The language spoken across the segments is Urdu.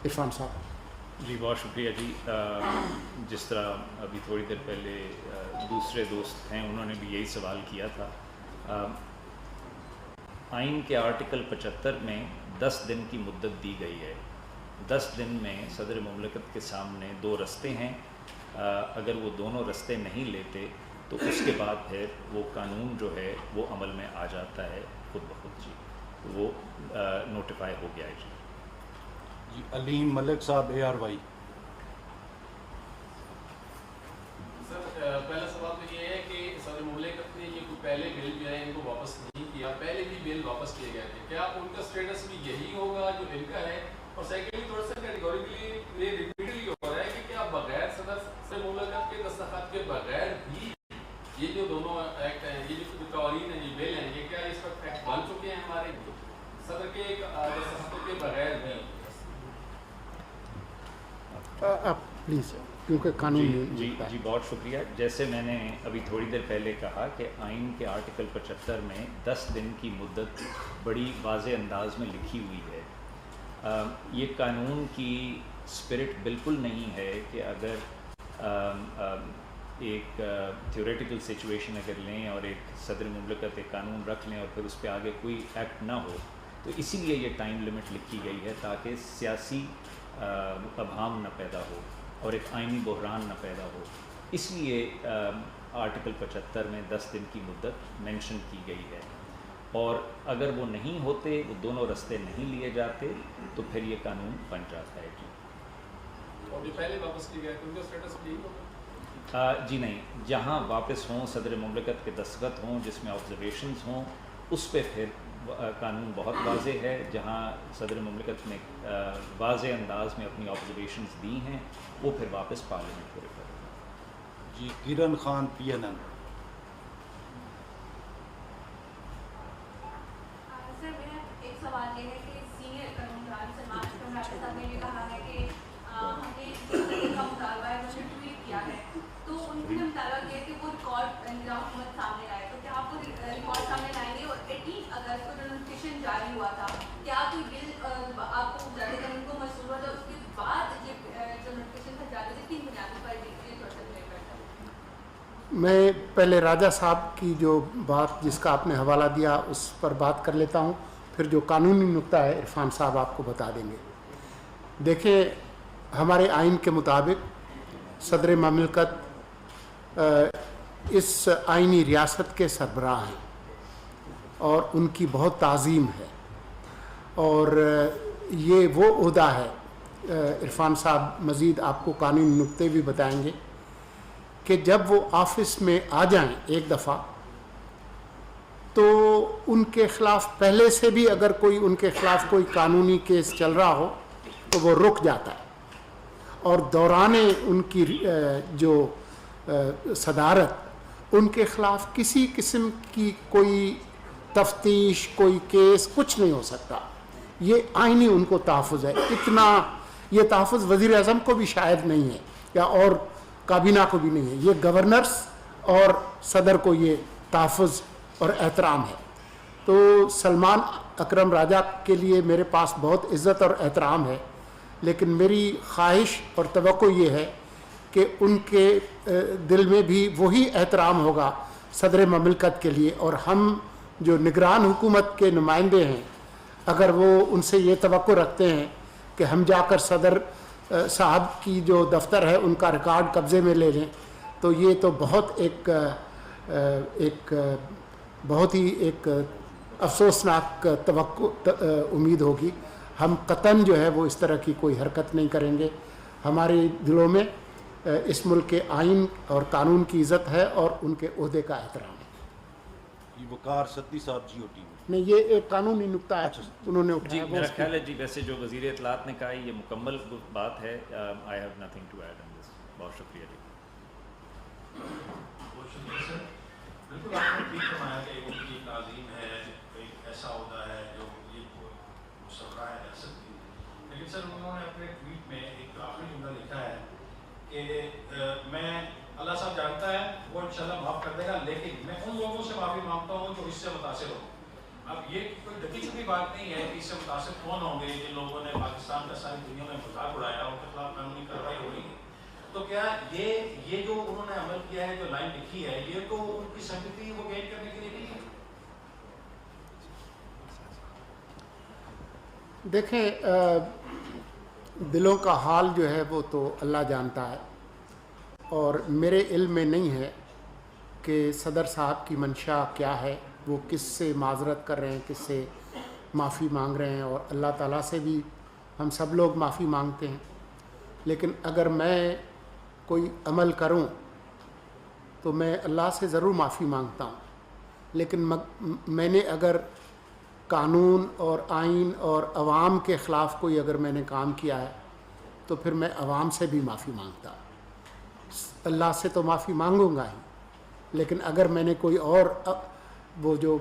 عرفان صاحب. جی بہت شکریہ جی. جس طرح ابھی تھوڑی دیر پہلے دوسرے دوست ہیں انہوں نے بھی یہی سوال کیا تھا. آئین کے آرٹیکل 75 میں 10 دن کی مدت دی گئی ہے. 10 دن میں صدر مملکت کے سامنے 2 رستے ہیں. اگر وہ دونوں رستے نہیں لیتے تو اس کے بعد پھر وہ قانون جو ہے وہ عمل میں آ جاتا ہے خود بخود. جی وہ نوٹیفائی ہو گیا ہے. جی جی علیم ملک صاحب ARY. سر پہلا سوال تو یہ ہے کہ صدر مملکت نے یہ کوئی پہلے بل جو ہے ان کو واپس نہیں کیا, پہلے بھی بل واپس کیے گئے تھے, کیا ان کا اسٹیٹس بھی یہی ہوگا جو ان کا ہے؟ اور سیکنڈلی تھوڑا سا کیٹیگوریکلی ریپیٹڈلی ہو رہا ہے کہ کیا بغیر صدر مملکت کے دستخط کے بغیر بھی یہ جو دونوں ایکٹ ہیں, یہ جو قوانین ہیں, یہ بل ہیں, یہ کیا اس وقت ایکٹ بن چکے ہیں ہمارے صدر کے دستخطوں کے بغیر بھی؟ آپ پلیز, کیونکہ قانون جی بہت شکریہ. جیسے میں نے ابھی تھوڑی دیر پہلے کہا کہ آئین کے آرٹیکل 75 میں 10 دن کی مدت بڑی واضح انداز میں لکھی ہوئی ہے. یہ قانون کی اسپرٹ بالکل نہیں ہے کہ اگر ایک تھیوریٹیکل سچویشن اگر لیں اور ایک صدر مملکت ایک قانون رکھ لیں اور پھر اس پہ آگے کوئی ایکٹ نہ ہو, تو اسی لیے یہ ٹائم لمٹ لکھی گئی ہے تاکہ سیاسی ابہام نہ پیدا ہو اور ایک آئینی بحران نہ پیدا ہو. اس لیے آرٹیکل 75 میں 10 دن کی مدت مینشن کی گئی ہے. اور اگر وہ نہیں ہوتے, وہ دونوں رستے نہیں لیے جاتے, تو پھر یہ قانون بن جاتا ہے. جی اور جو پہلے واپس کیے گئے ان کا اسٹیٹس بھی ہوگا؟ جی نہیں, جہاں واپس ہوں, صدر مملکت کے دستخط ہوں, جس میں آبزرویشنز ہوں, اس پہ پھر قانون بہت واضح ہے. جہاں صدر مملکت نے واضح انداز میں اپنی آبزرویشنز دی ہیں, وہ پھر واپس پارلیمنٹ کو ریفر کریں. جی کرن خان PNN. سر میرا ایک سوال یہ ہے کہ سینئر قانون سلمان اکرم راجہ صاحب نے یہ کہا ہے کہ ہم نے کا مطالبہ ہے, انہوں نے ٹویٹ کیا ہے, تو ان نے مطالبہ کیا کہ وہ ریکارڈ نظام حکومت سامنے لائے. تو کیا آپ کو ریکارڈ سامنے لائیں گے؟ اور 18 اگست کو جو نوٹیفکیشن جاری ہوا تھا, کیا کوئی بل آپ کو جاری کرنے کو مشہور ہوا تھا؟ اس کے بعد یہ جو نوٹیفکیشن تھا جاری تھی 3 بنیادوں پر میں پہلے راجہ صاحب کی جو بات جس کا آپ نے حوالہ دیا اس پر بات کر لیتا ہوں, پھر جو قانونی نکتہ ہے عرفان صاحب آپ کو بتا دیں گے. دیکھیں, ہمارے آئین کے مطابق صدر مملکت اس آئینی ریاست کے سربراہ ہیں اور ان کی بہت تعظیم ہے, اور یہ وہ عہدہ ہے. عرفان صاحب مزید آپ کو قانونی نکتے بھی بتائیں گے کہ جب وہ آفس میں آ جائیں ایک دفعہ, تو ان کے خلاف پہلے سے بھی اگر کوئی ان کے خلاف کوئی قانونی کیس چل رہا ہو تو وہ رک جاتا ہے, اور دوران ان کی جو صدارت ان کے خلاف کسی قسم کی کوئی تفتیش, کوئی کیس, کچھ نہیں ہو سکتا. یہ آئینی ان کو تحفظ ہے. اتنا یہ تحفظ وزیر اعظم کو بھی شاید نہیں ہے, یا اور کابینہ کو بھی نہیں ہے. یہ گورنرز اور صدر کو یہ تحفظ اور احترام ہے. تو سلمان اکرم راجہ کے لیے میرے پاس بہت عزت اور احترام ہے, لیکن میری خواہش اور توقع یہ ہے کہ ان کے دل میں بھی وہی احترام ہوگا صدر مملکت کے لیے. اور ہم جو نگران حکومت کے نمائندے ہیں, اگر وہ ان سے یہ توقع رکھتے ہیں کہ ہم جا کر صدر صاحب کی جو دفتر ہے ان کا ریکارڈ قبضے میں لے لیں, تو یہ تو بہت ایک بہت ہی ایک افسوسناک توقع امید ہوگی. ہم قطعاً جو ہے وہ اس طرح کی کوئی حرکت نہیں کریں گے. ہمارے دلوں میں اس ملک کے آئین اور قانون کی عزت ہے اور ان کے عہدے کا احترام ہے. جی وقار سدی صاحب GOT. نہیں, یہ ایک قانونی نکتہ ہے انہوں نے جی اٹھایا. میرا خیال ہے جی ویسے جو وزیر اطلاعات نے کہا یہ مکمل بات ہے. I have nothing to add in this. بہت شکریہ جی. بہت شکریہ سر. بالکل آپ نے ٹھیک فرمایا کہ ان کی تعظیم ہے, ایک ایسا عہدہ ہے جو یہ سربراہ ریاست کی. لیکن سر انہوں نے اپنے ٹویٹ میں ایک آخری جملہ لکھا ہے کہ میں اللہ صاحب جانتا ہے وہ انشاءاللہ معاف کر دے گا, لیکن میں ان لوگوں سے معافی مانگتا ہوں جو اس سے متاثر ہوں. اب یہ کوئی ڈھکی چھپی بات نہیں ہے کہ اس سے متاثر کون ہوں گے جن لوگوں نے پاکستان کا ساری دنیا میں مذاق اڑایا، ان کے خلاف قانونی کارروائی ہو رہی ہے. تو کیا یہ جو انہوں نے عمل کیا ہے، جو لائن لکھی ہے، یہ تو ان کی سمپتی وہ گین کرنے کے لیے نہیں ہے؟ دیکھیں دلوں کا حال جو ہے وہ تو اللہ جانتا ہے، اور میرے علم میں نہیں ہے کہ صدر صاحب کی منشا کیا ہے، وہ کس سے معذرت کر رہے ہیں، کس سے معافی مانگ رہے ہیں، اور اللہ تعالیٰ سے بھی ہم سب لوگ معافی مانگتے ہیں. لیکن اگر میں کوئی عمل کروں تو میں اللہ سے ضرور معافی مانگتا ہوں، لیکن میں نے اگر قانون اور آئین اور عوام کے خلاف کوئی اگر میں نے کام کیا ہے تو پھر میں عوام سے بھی معافی مانگتا ہوں. اللہ سے تو معافی مانگوں گا ہی، لیکن اگر میں نے کوئی اور وہ جو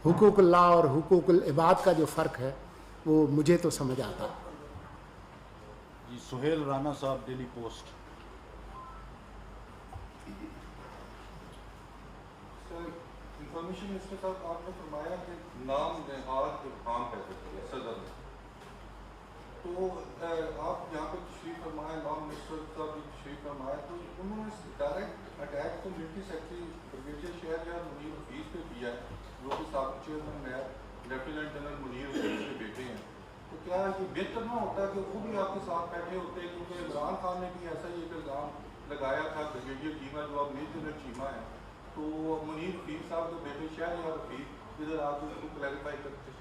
حقوق اللہ اور حقوق العباد کا جو فرق ہے وہ مجھے تو سمجھ آتا. جی سہیل رانا صاحب، ڈیلی پوسٹ. انفارمیشن منسٹر صاحب، آپ نے فرمایا کہ نام نہاد ابہام پیدا کیا صدر نے، تو آپ یہاں پہ تشریف فرمایا، نام منسٹر صاحب بھی تشریف فرمایا، تو انہوں نے ڈائریکٹ اٹیک تو military secretary brigadier Shehryar Munir Hafeez پہ کیا ہے، جو کہ سابق chairman NAB lieutenant general Munir Hafeez کے بیٹے ہیں. تو کیا یہ بہتر نہ ہوتا ہے کہ وہ بھی آپ کے ساتھ بیٹھے ہوتے، کیونکہ عمران خان نے بھی ایسا ہی ایک الزام لگایا تھا بریگیڈیئر چیمہ جو اب میجر جنرل چیمہ ہے، تو منیر حفیظ صاحب جو بیٹے شہریار حفیظ ادھر آپ اس کو کلیریفائی کرتے ہیں.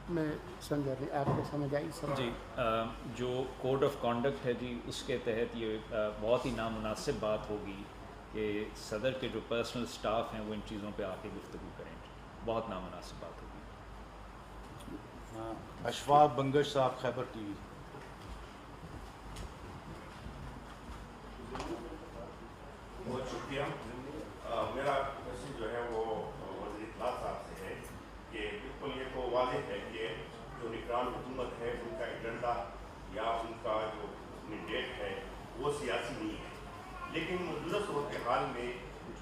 میں سمجھا نہیں، آپ کو سمجھ آئی سر؟ جی جو کوڈ آف کانڈکٹ ہے جی، اس کے تحت یہ بہت ہی نامناسب بات ہوگی کہ صدر کے جو پرسنل سٹاف ہیں وہ ان چیزوں پہ آ کے گفتگو کریں. بہت نامناسب بات ہوگی. اشفاق بنگش صاحب، خیبر ٹی وی. بہت شکریہ. میرا میسیج جو ہے وہ وزیر اطلاع صاحب سے ہے کہ بالکل یہ تو واضح ہے کہ جو نگران حکومت ہے ان کا ایجنڈا یا ان کا جو مینڈیٹ ہے وہ سیاسی نہیں ہے، لیکن موجودہ صورتحال میں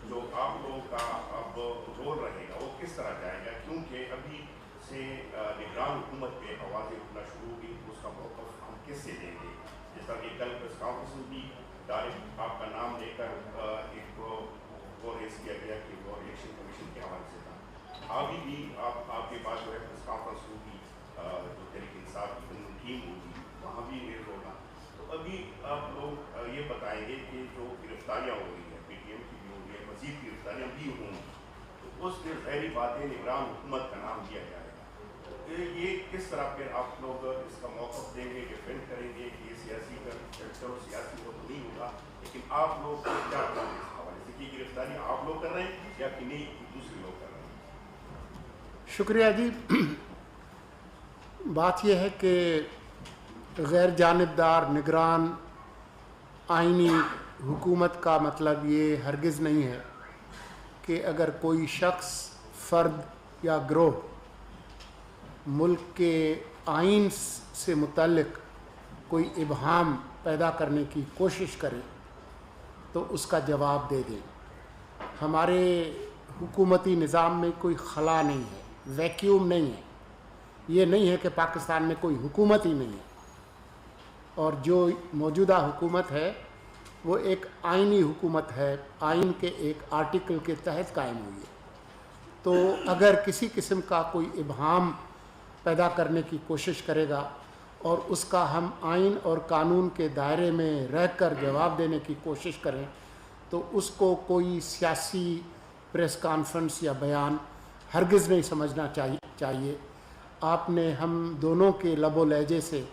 جو آپ لوگوں کا اب رول رہے گا وہ کس طرح جائے گا، کیونکہ ابھی سے نگران حکومت پہ آوازیں اٹھنا شروع ہوگی، اس کا موقف ہم کس سے لیں گے؟ جس طرح کہ کل پریس کانفرنس میں بھی ڈائریکٹ آپ کا نام لے کر ایک وہ ریز کیا گیا کہ وہ الیکشن کمیشن کے حوالے سے تھا. ابھی بھی آپ کے پاس جو ہے پریس کانفرنس ہوگی، جو تحریک انصاف کی قانون ٹیم ہوگی وہاں بھی ریز ہوگا. تو ابھی آپ لوگ یہ بتائیں گے کہ جو گرفتاریاں ہو رہی ہیں پی ٹی ایم کی بھی ہو رہی ہے، مزید گرفتاریاں بھی ہوں گی، تو اس میں ظاہری باتیں نگران حکومت کا نام دیا جائے گا. یہ کس طرح پھر آپ لوگ اس کا موقف دیں گے، ڈیفینڈ کریں گے کہ یہ سیاسی چلو سیاسی وہ تو نہیں ہوگا، لیکن آپ لوگ کیا کریں گے اس حوالے سے کہ گرفتاری آپ لوگ کر رہے ہیں یا کہ نہیں دوسرے لوگ کر رہے ہیں؟ شکریہ جی. بات یہ ہے کہ غیر جانبدار نگران آئینی حکومت کا مطلب یہ ہرگز نہیں ہے کہ اگر کوئی شخص، فرد یا گروہ ملک کے آئین سے متعلق کوئی ابہام پیدا کرنے کی کوشش کرے تو اس کا جواب دے دیں. ہمارے حکومتی نظام میں کوئی خلا نہیں ہے، ویکیوم نہیں ہے. یہ نہیں ہے کہ پاکستان میں کوئی حکومت ہی نہیں ہے، اور جو موجودہ حکومت ہے وہ ایک آئینی حکومت ہے، آئین کے ایک آرٹیکل کے تحت قائم ہوئی ہے. تو اگر کسی قسم کا کوئی ابہام پیدا کرنے کی کوشش کرے گا اور اس کا ہم آئین اور قانون کے دائرے میں رہ کر جواب دینے کی کوشش کریں تو اس کو کوئی سیاسی پریس کانفرنس یا بیان ہرگز نہیں سمجھنا چاہیے. آپ نے ہم دونوں کے لب و لہجے سے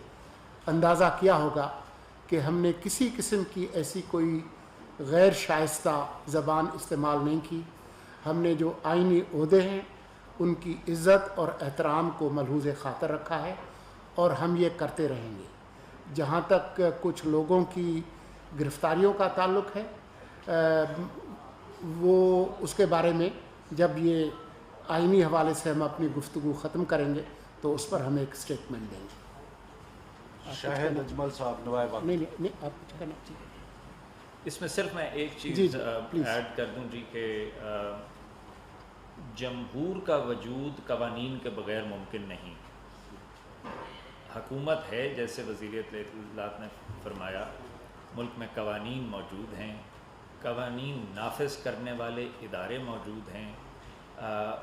اندازہ کیا ہوگا کہ ہم نے کسی قسم کی ایسی کوئی غیر شائستہ زبان استعمال نہیں کی. ہم نے جو آئینی عہدے ہیں ان کی عزت اور احترام کو ملحوظ خاطر رکھا ہے، اور ہم یہ کرتے رہیں گے. جہاں تک کچھ لوگوں کی گرفتاریوں کا تعلق ہے، وہ اس کے بارے میں جب یہ آئینی حوالے سے ہم اپنی گفتگو ختم کریں گے تو اس پر ہم ایک اسٹیٹمنٹ دیں گے. شاہد اجمل صاحب، نوائے باغ. نہیں آپ کچھ کرنا چاہیے. اس میں صرف میں ایک جی چیز پلیز. ایڈ کر دوں جی کہ جمہور کا وجود قوانین کے بغیر ممکن نہیں. حکومت ہے، جیسے وزیر اطلاعات نے فرمایا، ملک میں قوانین موجود ہیں، قوانین نافذ کرنے والے ادارے موجود ہیں،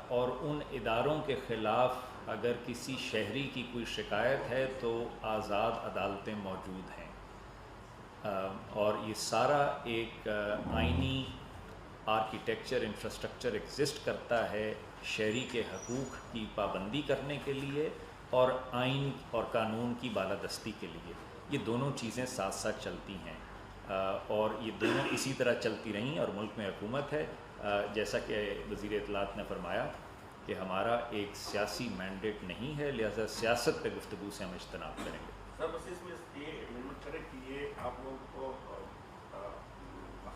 اور ان اداروں کے خلاف اگر کسی شہری کی کوئی شکایت ہے تو آزاد عدالتیں موجود ہیں. اور یہ سارا ایک آئینی آرکیٹیکچر انفراسٹرکچر ایگزسٹ کرتا ہے شہری کے حقوق کی پابندی کرنے کے لیے اور آئین اور قانون کی بالادستی کے لیے. یہ دونوں چیزیں ساتھ ساتھ چلتی ہیں، اور یہ دونوں اسی طرح چلتی رہیں. اور ملک میں حکومت ہے، جیسا کہ وزیر اطلاعات نے فرمایا کہ ہمارا ایک سیاسی مینڈیٹ نہیں ہے، لہذا سیاست پہ گفتگو سے ہم اجتناب کریں گے. سر بس اس میں یہ امینڈمنٹ کرے کہ یہ آپ لوگوں کو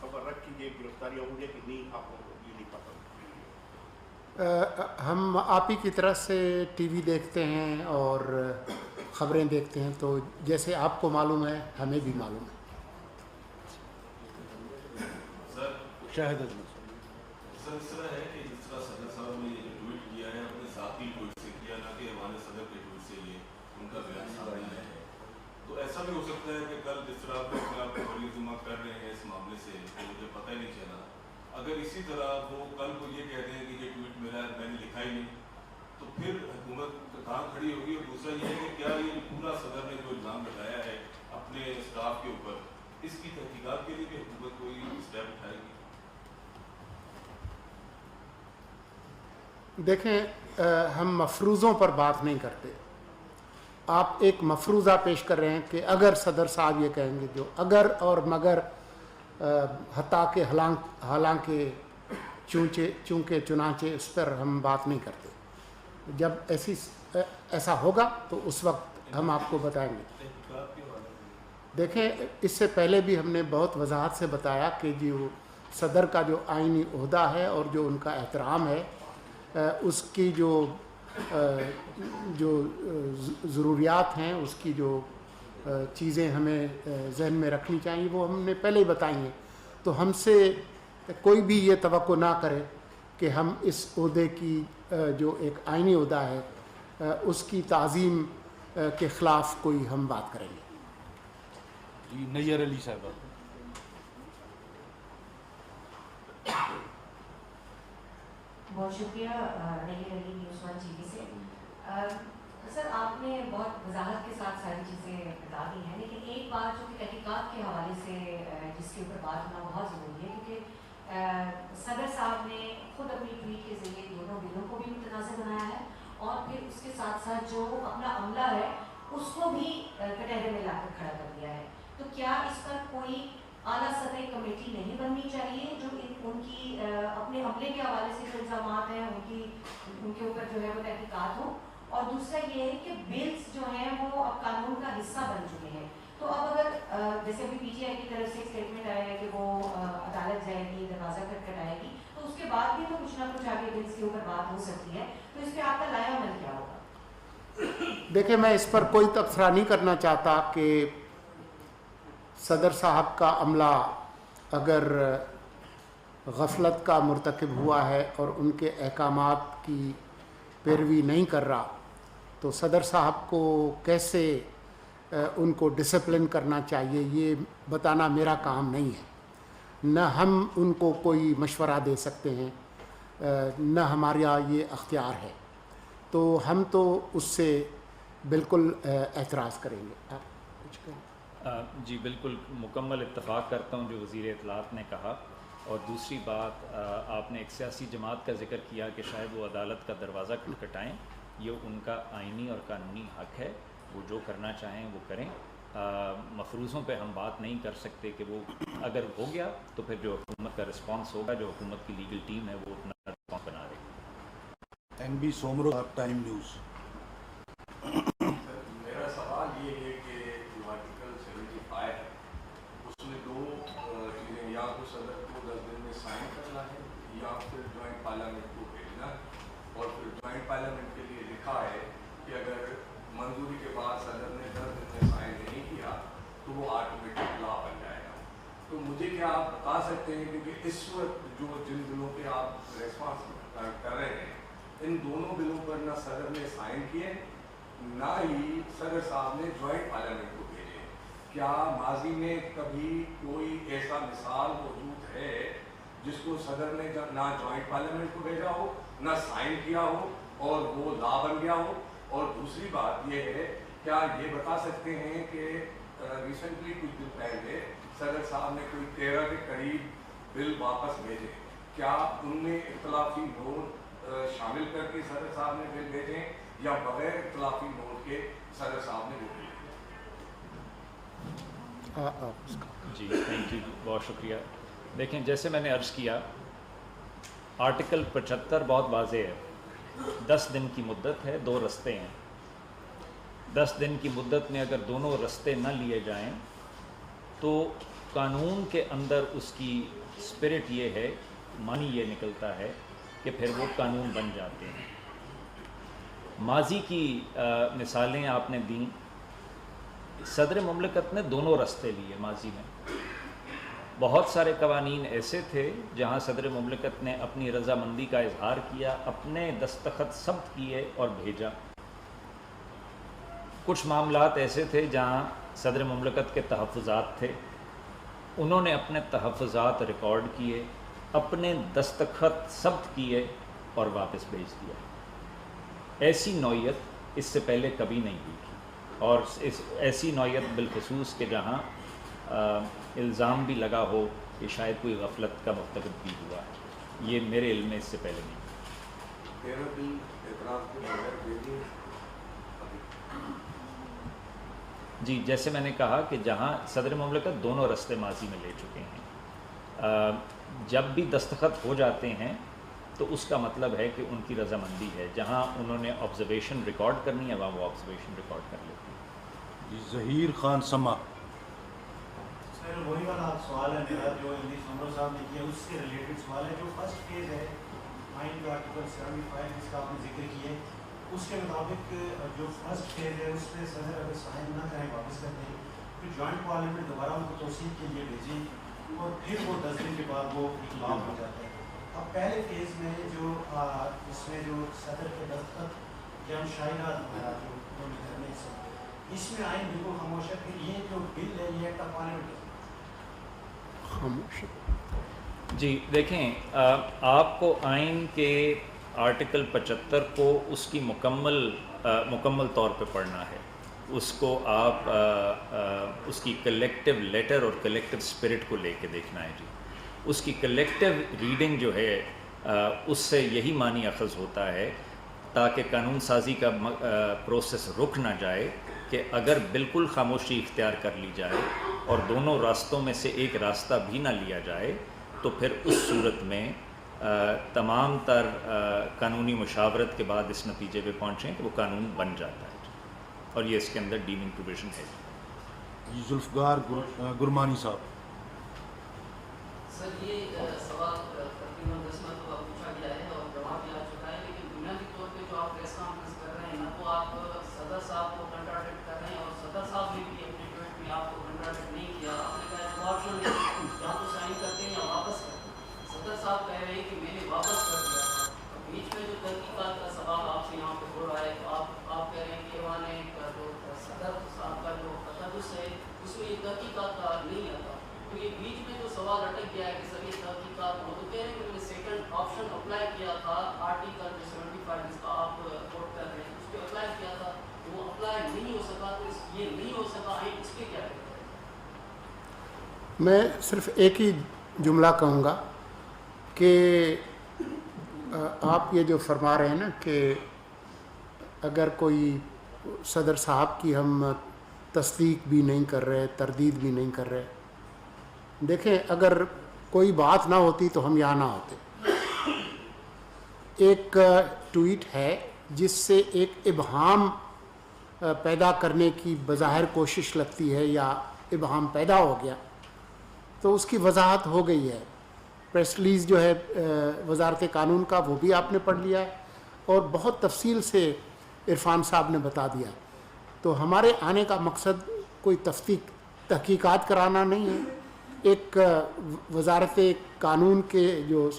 خبر رکھ کہ یہ گرفتاریاں ہوں گی کہ نہیں، آپ لوگوں کو یہ نہیں پتہ. ہم آپ ہی کی طرح سے ٹی وی دیکھتے ہیں اور خبریں دیکھتے ہیں، تو جیسے آپ کو معلوم ہے ہمیں بھی معلوم ہے. شاہد سر اس طرح ہے کہ جس طرح صدر صاحب نے یہ ٹویٹ کیا ہے اپنے ذاتی ٹویٹ سے کیا، نہ کہ ہمارے صدر کے ٹویٹ سے یہ ان کا بیان سامنے آیا ہے، تو ایسا بھی ہو سکتا ہے کہ کل جس طرح آپ اپنے آپ کو بڑی جمع کر رہے ہیں اس معاملے سے کہ مجھے پتہ ہی نہیں چلا، اگر اسی طرح وہ کل کو یہ کہتے ہیں کہ یہ ٹویٹ میرا میں نے لکھا ہی نہیں، تو پھر حکومت کہاں کھڑی ہوگی. اور دوسرا یہ ہے کہ کیا یہ پورا صدر نے جو الزام لگایا ہے اپنے اسٹاف کے اوپر، اس کی تحقیقات کے لیے بھی حکومت کوئی اسٹیپ اٹھائے گی؟ دیکھیں، ہم مفروضوں پر بات نہیں کرتے. آپ ایک مفروضہ پیش کر رہے ہیں کہ اگر صدر صاحب یہ کہیں گے، جو اگر اور مگر، حتیٰ کہ حالانکہ چونکہ چنانچہ، اس پر ہم بات نہیں کرتے. جب ایسا ہوگا تو اس وقت ہم آپ کو بتائیں گے. دیکھیں، اس سے پہلے بھی ہم نے بہت وضاحت سے بتایا کہ جو صدر کا جو آئینی عہدہ ہے اور جو ان کا احترام ہے، اس کی جو ضروریات ہیں، اس کی جو چیزیں ہمیں ذہن میں رکھنی چاہیے، وہ ہم نے پہلے ہی بتائی ہیں. تو ہم سے کوئی بھی یہ توقع نہ کرے کہ ہم اس عہدے کی جو ایک آئینی عہدہ ہے اس کی تعظیم کے خلاف کوئی ہم بات کریں گے. جی نیّر علی صاحبہ. بہت شکریہ نیّر علی نیوز 1 ٹی وی سے. سر آپ نے بہت وضاحت کے ساتھ ساری چیزیں بتا دی ہیں، لیکن ایک بات جو کہ تحقیقات کے حوالے سے جس کے اوپر بات ہونا بہت ضروری ہے، کیونکہ صدر صاحب نے خود اپنی ٹویٹ کے ذریعے دونوں بلوں کو بھی متنازع بنایا ہے، اور پھر اس کے ساتھ ساتھ جو اپنا عملہ ہے اس کو بھی کٹہرے میں لا کر کھڑا کر دیا ہے. تو کیا اس پر کوئی اعلیٰ سطحی کمیٹی نہیں بننی چاہیے جو ان کی اپنے عملے کے حوالے سے جو الزامات ہیں ان کے اوپر جو ہے وہ تحقیقات ہوں؟ اور دوسرا یہ ہے کہ بلز جو ہیں وہ اب قانون کا حصہ بن چکے ہیں، تو اب اگر جیسے ابھی پی ٹی آئی کی طرف سے ایک اسٹیٹمنٹ آیا ہے کہ وہ عدالت جائے گی، دروازہ کھٹکھٹائے گی، تو اس کے بعد بھی تو کچھ نہ کچھ آگے بلز کے اوپر بات ہو سکتی ہے. تو اس پہ آپ کا لائحہ عمل کیا ہوگا؟ دیکھیں، میں اس پر کوئی تبصرہ نہیں کرنا چاہتا کہ صدر صاحب کا عملہ اگر غفلت کا مرتکب ہوا ہے اور ان کے احکامات کی پیروی نہیں کر رہا، تو صدر صاحب کو کیسے ان کو ڈسپلن کرنا چاہیے یہ بتانا میرا کام نہیں ہے. نہ ہم ان کو کوئی مشورہ دے سکتے ہیں، نہ ہمارا یہ اختیار ہے. تو ہم تو اس سے بالکل اعتراض کریں گے. آپ کچھ کہیں؟ جی بالکل مکمل اتفاق کرتا ہوں جو وزیر اطلاعات نے کہا. اور دوسری بات، آپ نے ایک سیاسی جماعت کا ذکر کیا کہ شاید وہ عدالت کا دروازہ کھٹکھٹائیں. یہ ان کا آئینی اور قانونی حق ہے، وہ جو کرنا چاہیں وہ کریں. مفروضوں پہ ہم بات نہیں کر سکتے کہ وہ اگر ہو گیا تو پھر جو حکومت کا رسپانس ہوگا، جو حکومت کی لیگل ٹیم ہے وہ اپنا رسپانس بنا رہی ہے. N B Soomro, Time News. میرا سوال یہ ہے کہ جو آرٹیکل 75 ہے اس میں دو چیزیں، یا تو صدر کو 10 دن میں سائن کرنا ہے یا پھر جوائنٹ پارلیمنٹ کو بھیجنا ہے. اور پھر جوائنٹ پارلیمنٹ کے لیے لکھا ہے کہ اگر منظوری کے بعد صدر نے 10 دن میں سائن نہیں کیا تو وہ آٹومیٹک لا بن جائے گا. تو مجھے کیا کیا آپ بتا سکتے ہیں کیونکہ اس وقت جو جن بلوں پہ آپ ریسپانس کر رہے ہیں ان دونوں بلوں پر نہ صدر نے سائن کیے نہ ہی صدر صاحب نے جوائنٹ پارلیمنٹ کو بھیجے. کیا ماضی میں کبھی کوئی ایسا مثال موجود ہے جس کو صدر نے نہ جوائنٹ پارلیمنٹ کو بھیجا ہو نہ سائن کیا ہو اور وہ لا بن گیا ہو؟ اور دوسری بات یہ ہے کیا یہ بتا سکتے ہیں کہ ریسنٹلی کچھ دن پہلے صدر صاحب نے کوئی 13 کے قریب بل واپس بھیجے, کیا ان میں اختلافی نوٹ شامل کر کے صدر صاحب نے بل بھیجے یا بغیر اختلافی نوٹ کے صدر صاحب نے بل بھیجے؟ جی تھینک یو, بہت شکریہ. دیکھیں جیسے میں نے عرض کیا آرٹیکل 75 بہت واضح ہے. 10 دن کی مدت ہے, 2 رستے ہیں. 10 دن کی مدت میں اگر دونوں رستے نہ لیے جائیں تو قانون کے اندر اس کی اسپرٹ یہ ہے, معنی یہ نکلتا ہے کہ پھر وہ قانون بن جاتے ہیں. ماضی کی مثالیں آپ نے دیں. صدر مملکت نے دونوں رستے لیے ماضی میں. بہت سارے قوانین ایسے تھے جہاں صدر مملکت نے اپنی رضامندی کا اظہار کیا, اپنے دستخط ثبت کیے اور بھیجا. کچھ معاملات ایسے تھے جہاں صدر مملکت کے تحفظات تھے, انہوں نے اپنے تحفظات ریکارڈ کیے, اپنے دستخط ثبت کیے اور واپس بھیج دیا. ایسی نوعیت اس سے پہلے کبھی نہیں ہوئی تھی, اور ایسی نوعیت بالخصوص کہ جہاں الزام بھی لگا ہو کہ شاید کوئی غفلت کا مرتکب بھی ہوا ہے, یہ میرے علم میں اس سے پہلے نہیں. جی جیسے میں نے کہا کہ جہاں صدر مملکت دونوں رستے ماضی میں لے چکے ہیں, جب بھی دستخط ہو جاتے ہیں تو اس کا مطلب ہے کہ ان کی رضامندی ہے. جہاں انہوں نے آبزرویشن ریکارڈ کرنی ہے وہاں وہ آبزرویشن ریکارڈ کر لیتے ہیں. ظہیر خان سما. سر وہی والا سوال ہے میرا جو عمر صاحب نے کیا, اس سے ریلیٹڈ سوال ہے. جو فرسٹ فیز ہے آئین کا آرٹیکل 75 جس کا آپ نے ذکر کیا, اس کے مطابق جو فرسٹ فیز ہے اس میں صدر اگر سائن نہ کریں واپس کر دیں پھر جوائنٹ پارلیمنٹ دوبارہ ان کو توثیق کے لیے بھیجیں اور پھر وہ 10 دن کے بعد وہ اطلاق ہو جاتا ہے. اب پہلے فیز میں جو اس میں جو صدر کے دستخط یا شاہدات جو کرنے سے اس میں آئین بالکل خاموش ہے. پھر یہ جو بل ہے یہ ایکٹ آف پارلیمنٹ خاموش. جی دیکھیں آپ کو آئین کے آرٹیکل 75 کو اس کی مکمل طور پہ پڑھنا ہے. اس کو آپ اس کی کلیکٹیو لیٹر اور کلیکٹیو اسپرٹ کو لے کے دیکھنا ہے. جی اس کی کلیکٹیو ریڈنگ جو ہے اس سے یہی معنی اخذ ہوتا ہے تاکہ قانون سازی کا پروسیس رک نہ جائے کہ اگر بالکل خاموشی اختیار کر لی جائے اور دونوں راستوں میں سے ایک راستہ بھی نہ لیا جائے تو پھر اس صورت میں تمام تر قانونی مشاورت کے بعد اس نتیجے پہ پہنچیں کہ وہ قانون بن جاتا ہے. اور یہ اس کے اندر ڈیمنگ پروویژن ہے. ذوالفقار گرمانی صاحب. سر یہ سوال تقریباً 10 مرتبہ پوچھا گیا ہے اور جواب بھی آ چکا ہے, لیکن بنیادی طور پہ جو آپ پریس کانفرنس کر رہے ہیں نا تو آپ صدر صاحب کو کنٹراڈکٹ کر رہے ہیں اور صدر صاحب نے بھی اپنے ٹویٹ میں آپ کو کنٹراڈکٹ نہیں کیا. آپ نے کہا جو آپشن ہے یا تو سائن کرتے ہیں یا واپس کرتے ہیں. صدر صاحب کہہ رہے ہیں کہ میں نے واپس کر دیا تھا. بیچ میں جو تحقیقات کا سوال آپ سے یہاں پہ ہو رہا ہے تو آپ کہہ رہے ہیں کہ ایوان جو صدر صاحب کا جو تقدس ہے اس میں یہ تحقیقات کا نہیں آتا. تو یہ بیچ میں جو سوال اٹک گیا ہے کہ سر یہ تحقیقات ہو تو کہہ رہے ہیں کہ میں نے سیکنڈ آپشن اپلائی کیا تھا آرٹیکل 75 جس کا آپ کوٹ کر رہے ہیں اس پہ اپلائی کیا تھا وہ اپلائی نہیں ہو سکا تو یہ نہیں ہو سکا اس پہ کیا کہتے ہیں؟ میں صرف ایک ہی جملہ کہوں گا کہ آپ یہ جو فرما رہے ہیں نا کہ اگر کوئی صدر صاحب کی ہم تصدیق بھی نہیں کر رہے, تردید بھی نہیں کر رہے, دیکھیں اگر کوئی بات نہ ہوتی تو ہم یہاں نہ ہوتے. ایک ٹویٹ ہے جس سے ایک ابہام پیدا کرنے کی بظاہر کوشش لگتی ہے یا ابہام پیدا ہو گیا تو اس کی وضاحت ہو گئی ہے. پریس ریلیز جو ہے وزارت قانون کا وہ بھی آپ نے پڑھ لیا ہے اور بہت تفصیل سے عرفان صاحب نے بتا دیا. تو ہمارے آنے کا مقصد کوئی تحقیقات کرانا نہیں ہے, ایک وزارت قانون کے جو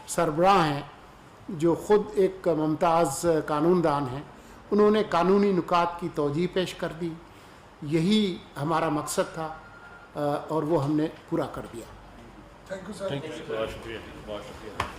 سربراہ ہیں جو خود ایک ممتاز قانون دان ہیں، انہوں نے قانونی نکات کی توجیہ پیش کر دی. یہی ہمارا مقصد تھا اور وہ ہم نے پورا کر دیا. Thank you sir. بہت شکریہ.